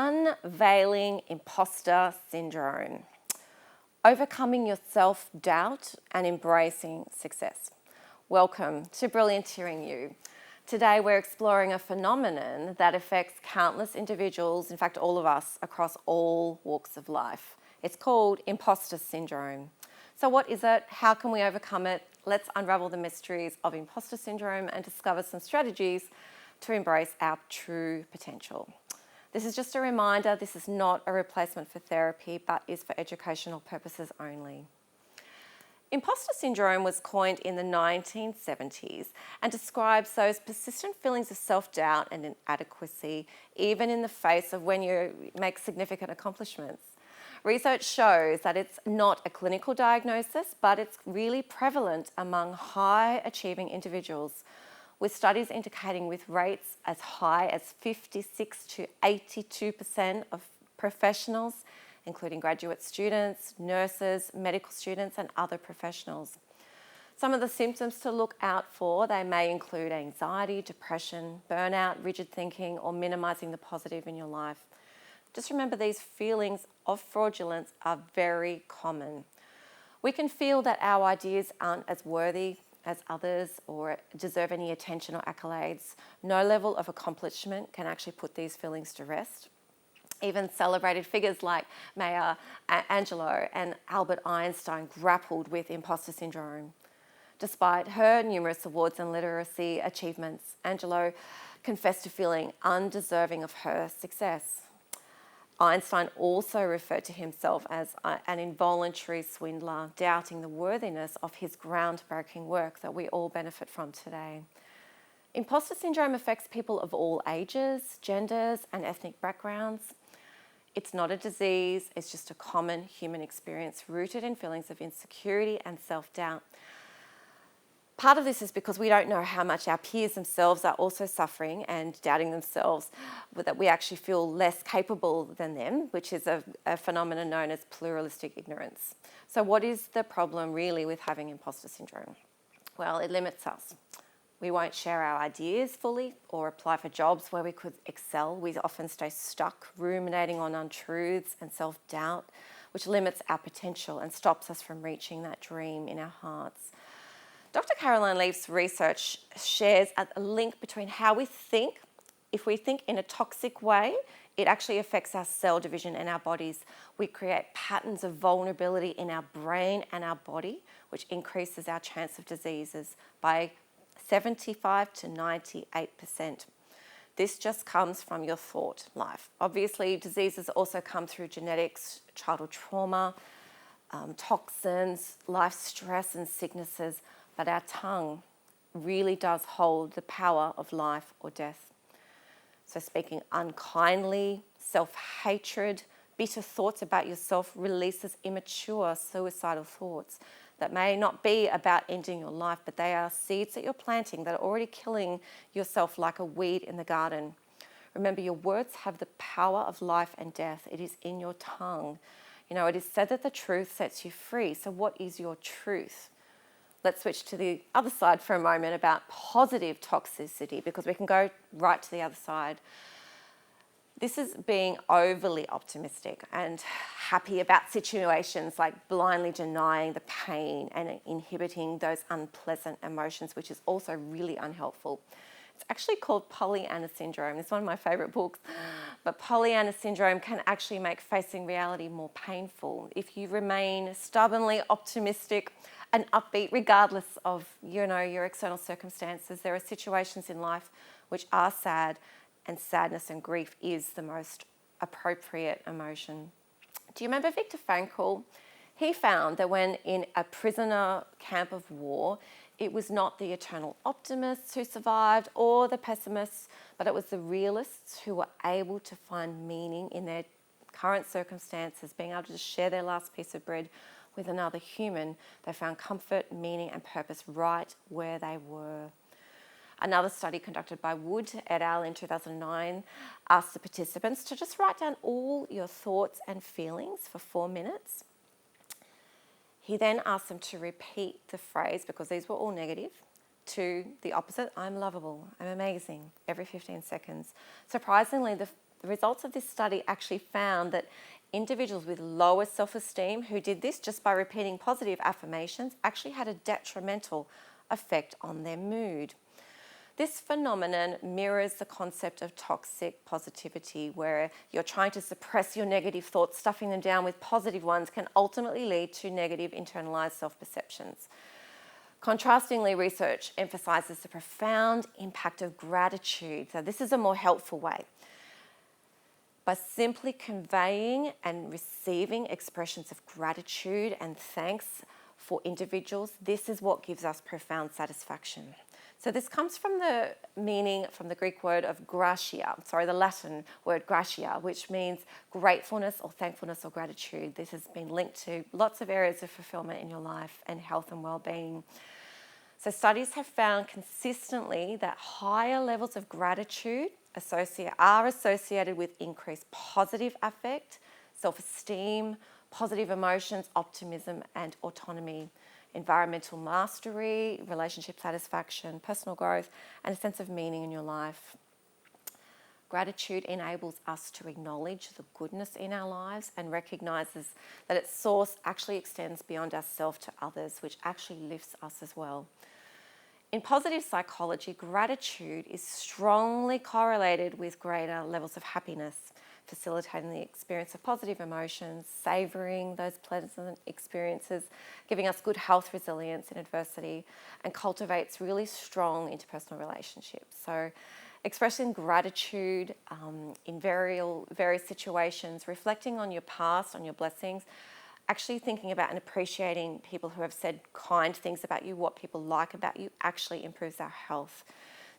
Unveiling imposter syndrome. Overcoming your self-doubt and embracing success. Welcome to Brillianteering You. Today we're exploring a phenomenon that affects countless individuals, in fact all of us, across all walks of life. It's called imposter syndrome. So what is it? How can we overcome it? Let's unravel the mysteries of imposter syndrome and discover some strategies to embrace our true potential. This is just a reminder, this is not a replacement for therapy, but is for educational purposes only. Imposter syndrome was coined in the 1970s and describes those persistent feelings of self-doubt and inadequacy, even in the face of when you make significant accomplishments. Research shows that it's not a clinical diagnosis, but it's really prevalent among high-achieving individuals, with studies indicating with rates as high as 56 to 82% of professionals, including graduate students, nurses, medical students, and other professionals. Some of the symptoms to look out for, they may include anxiety, depression, burnout, rigid thinking, or minimizing the positive in your life. Just remember, these feelings of fraudulence are very common. We can feel that our ideas aren't as worthy as others or deserve any attention or accolades. No level of accomplishment can actually put these feelings to rest. Even celebrated figures like Maya Angelou and Albert Einstein grappled with imposter syndrome. Despite her numerous awards and literacy achievements, Angelou confessed to feeling undeserving of her success. Einstein also referred to himself as an involuntary swindler, doubting the worthiness of his groundbreaking work that we all benefit from today. Imposter syndrome affects people of all ages, genders, and ethnic backgrounds. It's not a disease, it's just a common human experience rooted in feelings of insecurity and self-doubt. Part of this is because we don't know how much our peers themselves are also suffering and doubting themselves, that we actually feel less capable than them, which is a phenomenon known as pluralistic ignorance. So what is the problem really with having imposter syndrome? Well, it limits us. We won't share our ideas fully or apply for jobs where we could excel. We often stay stuck, ruminating on untruths and self-doubt, which limits our potential and stops us from reaching that dream in our hearts. Dr. Caroline Leaf's research shares a link between how we think. If we think in a toxic way, it actually affects our cell division in our bodies. We create patterns of vulnerability in our brain and our body, which increases our chance of diseases by 75 to 98%. This just comes from your thought life. Obviously, diseases also come through genetics, childhood trauma, toxins, life stress and sicknesses, but our tongue really does hold the power of life or death. So speaking unkindly, self-hatred, bitter thoughts about yourself releases immature suicidal thoughts that may not be about ending your life, but they are seeds that you're planting that are already killing yourself like a weed in the garden. Remember, your words have the power of life and death. It is in your tongue. You know, it is said that the truth sets you free. So what is your truth? Let's switch to the other side for a moment about positive toxicity, because we can go right to the other side. This is being overly optimistic and happy about situations, like blindly denying the pain and inhibiting those unpleasant emotions, which is also really unhelpful. It's actually called Pollyanna syndrome. It's one of my favourite books. But Pollyanna syndrome can actually make facing reality more painful. If you remain stubbornly optimistic and upbeat, regardless of, your external circumstances, there are situations in life which are sad, and sadness and grief is the most appropriate emotion. Do you remember Viktor Frankl? He found that when in a prisoner camp of war, it was not the eternal optimists who survived or the pessimists, but it was the realists who were able to find meaning in their current circumstances, being able to share their last piece of bread with another human. They found comfort, meaning, and purpose right where they were. Another study conducted by Wood et al. In 2009 asked the participants to just write down all your thoughts and feelings for 4 minutes. He then asked them to repeat the phrase, because these were all negative, to the opposite: I'm lovable, I'm amazing, every 15 seconds. Surprisingly, the the results of this study actually found that individuals with lower self-esteem who did this just by repeating positive affirmations actually had a detrimental effect on their mood. This phenomenon mirrors the concept of toxic positivity, where you're trying to suppress your negative thoughts, stuffing them down with positive ones can ultimately lead to negative internalized self-perceptions. Contrastingly, research emphasizes the profound impact of gratitude. So this is a more helpful way. By simply conveying and receiving expressions of gratitude and thanks for individuals, this is what gives us profound satisfaction. So this comes from the meaning from the Greek word of the Latin word gratia, which means gratefulness or thankfulness or gratitude. This has been linked to lots of areas of fulfillment in your life and health and well-being. So studies have found consistently that higher levels of gratitude are associated with increased positive affect, self-esteem, positive emotions, optimism and autonomy, environmental mastery, relationship satisfaction, personal growth, and a sense of meaning in your life. Gratitude enables us to acknowledge the goodness in our lives and recognizes that its source actually extends beyond ourselves to others, which actually lifts us as well. In positive psychology, gratitude is strongly correlated with greater levels of happiness, facilitating the experience of positive emotions, savouring those pleasant experiences, giving us good health resilience in adversity, and cultivates really strong interpersonal relationships. So expressing gratitude in various situations, reflecting on your past, on your blessings, actually thinking about and appreciating people who have said kind things about you, what people like about you, actually improves our health.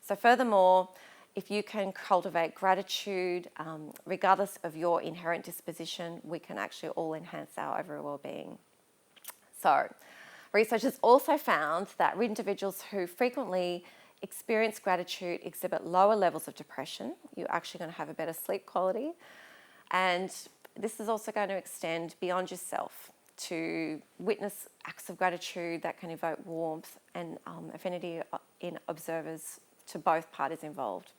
So furthermore, if you can cultivate gratitude, regardless of your inherent disposition, we can actually all enhance our overall well-being. So researchers also found that individuals who frequently experience gratitude exhibit lower levels of depression. You're actually going to have a better sleep quality. And this is also going to extend beyond yourself to witness acts of gratitude that can evoke warmth and affinity in observers to both parties involved.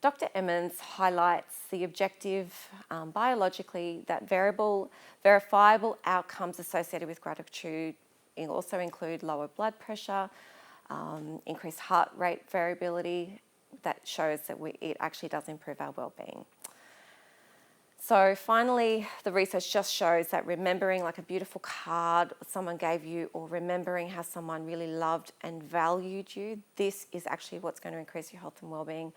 Dr. Emmons highlights the objective, biologically, that verifiable outcomes associated with gratitude also include lower blood pressure, increased heart rate variability, that shows that it actually does improve our well-being. So finally, the research just shows that remembering like a beautiful card someone gave you, or remembering how someone really loved and valued you, this is actually what's going to increase your health and well-being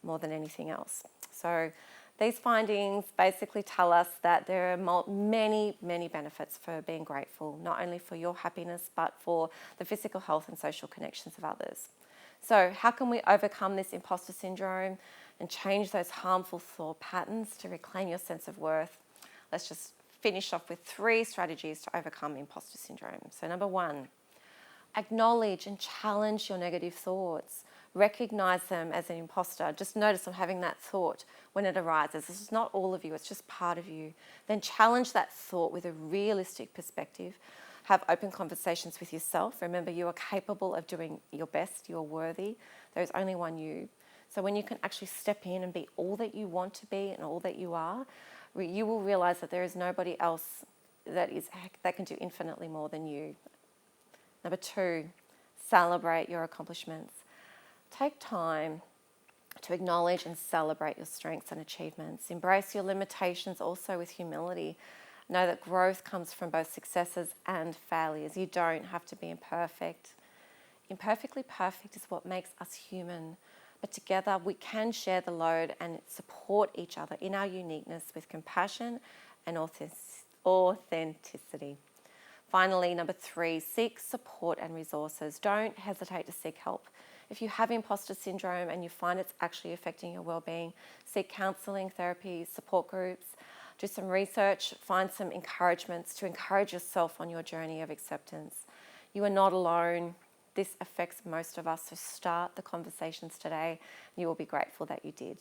more than anything else. So these findings basically tell us that there are many, many benefits for being grateful, not only for your happiness, but for the physical health and social connections of others. So how can we overcome this imposter syndrome and change those harmful thought patterns to reclaim your sense of worth? Let's just finish off with 3 strategies to overcome imposter syndrome. So number 1, acknowledge and challenge your negative thoughts. Recognize them as an imposter. Just notice I'm having that thought when it arises. This is not all of you, it's just part of you. Then challenge that thought with a realistic perspective. Have open conversations with yourself. Remember, you are capable of doing your best. You are worthy. There is only one you. So when you can actually step in and be all that you want to be and all that you are, you will realize that there is nobody else that can do infinitely more than you. Number 2, celebrate your accomplishments. Take time to acknowledge and celebrate your strengths and achievements. Embrace your limitations also with humility. Know that growth comes from both successes and failures. You don't have to be imperfect. Imperfectly perfect is what makes us human. But together we can share the load and support each other in our uniqueness with compassion and authenticity. Finally, number 3, seek support and resources. Don't hesitate to seek help. If you have imposter syndrome and you find it's actually affecting your well-being, seek counselling, therapy, support groups, do some research, find some encouragements to encourage yourself on your journey of acceptance. You are not alone. This affects most of us, so start the conversations today. You will be grateful that you did.